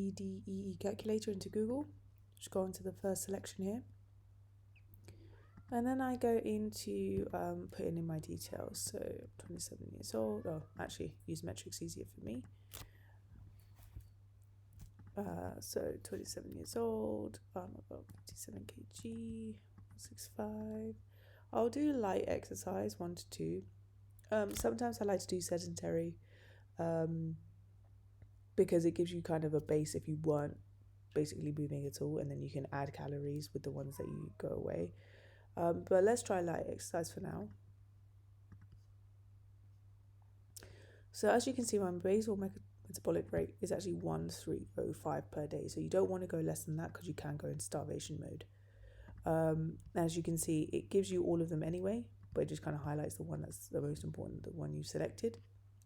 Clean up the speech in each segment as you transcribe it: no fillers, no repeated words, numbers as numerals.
TDEE Calculator into Google. Just go into the first selection here. And then I go into putting in my details. So 27 years old. Oh, actually, use metrics easier for me. So 27 years old. I'm about 57 kg, 6'5". I'll do light exercise, 1 to 2. Sometimes I like to do sedentary because it gives you kind of a base if you weren't basically moving at all, and then you can add calories with the ones that you go away. But let's try light exercise for now. So as you can see, my basal metabolic rate is actually 1305 per day. So you don't want to go less than that because you can go into starvation mode. As you can see, it gives you all of them anyway, but it just kind of highlights the one that's the most important, the one you selected.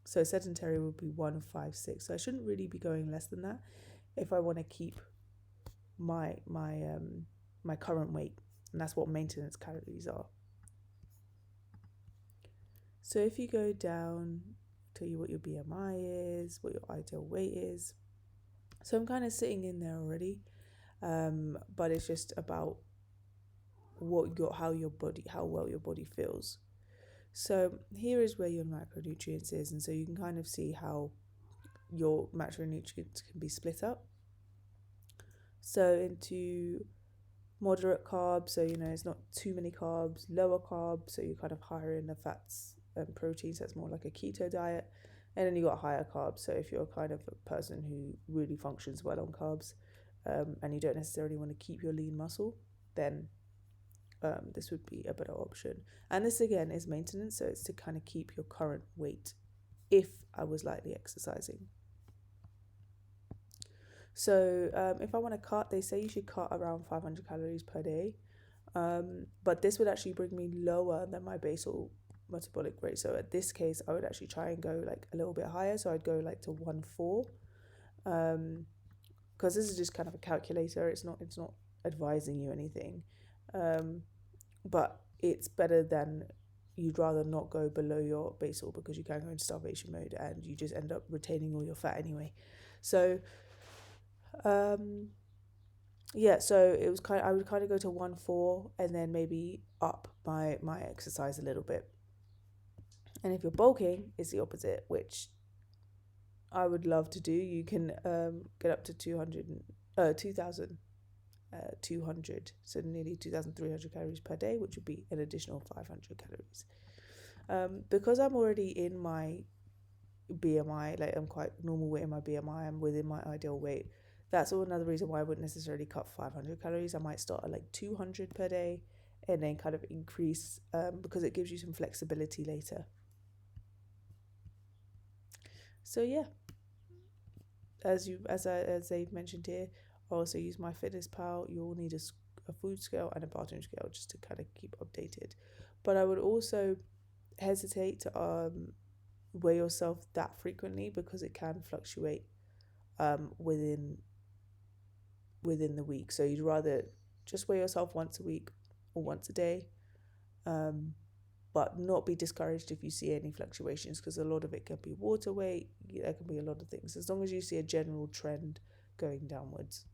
So sedentary would be 156. So I shouldn't really be going less than that if I want to keep my current weight, and that's what maintenance calories are. So if you go down, tell you what your BMI is, what your ideal weight is. So I'm kind of sitting in there already, but it's just about how well your body feels. So here is where your macronutrients is, and so you can kind of see how your macronutrients can be split up. So into moderate carbs, so it's not too many carbs, lower carbs, so you're kind of higher in the fats and proteins, that's more like a keto diet. And then you got higher carbs, so if you're kind of a person who really functions well on carbs, and you don't necessarily want to keep your lean muscle, then this would be a better option. And this again is maintenance, so it's to kind of keep your current weight if I was lightly exercising. So if I want to cut, they say you should cut around 500 calories per day, but this would actually bring me lower than my basal metabolic rate. So at this case, I would actually try and go like a little bit higher, so I'd go like to 1.4, because this is just kind of a calculator. It's not advising you anything, but it's better than, you'd rather not go below your basal because you can go into starvation mode and you just end up retaining all your fat anyway. So so it was I would kind of go to 1.4 and then maybe up my exercise a little bit. And if you're bulking, it's the opposite, which I would love to do. You can get up to 2,200, so nearly 2,300 calories per day, which would be an additional 500 calories. Because I'm already in my BMI, like I'm quite normal weight in my BMI, I'm within my ideal weight. That's another reason why I wouldn't necessarily cut 500 calories. I might start at like 200 per day and then kind of increase, because it gives you some flexibility later. So yeah, as they've mentioned here, I also use MyFitnessPal. You'll need a food scale and a bathroom scale just to kind of keep updated. But I would also hesitate to weigh yourself that frequently because it can fluctuate within the week. So you'd rather just weigh yourself once a week or once a day, but not be discouraged if you see any fluctuations, because a lot of it can be water weight, there can be a lot of things, as long as you see a general trend going downwards.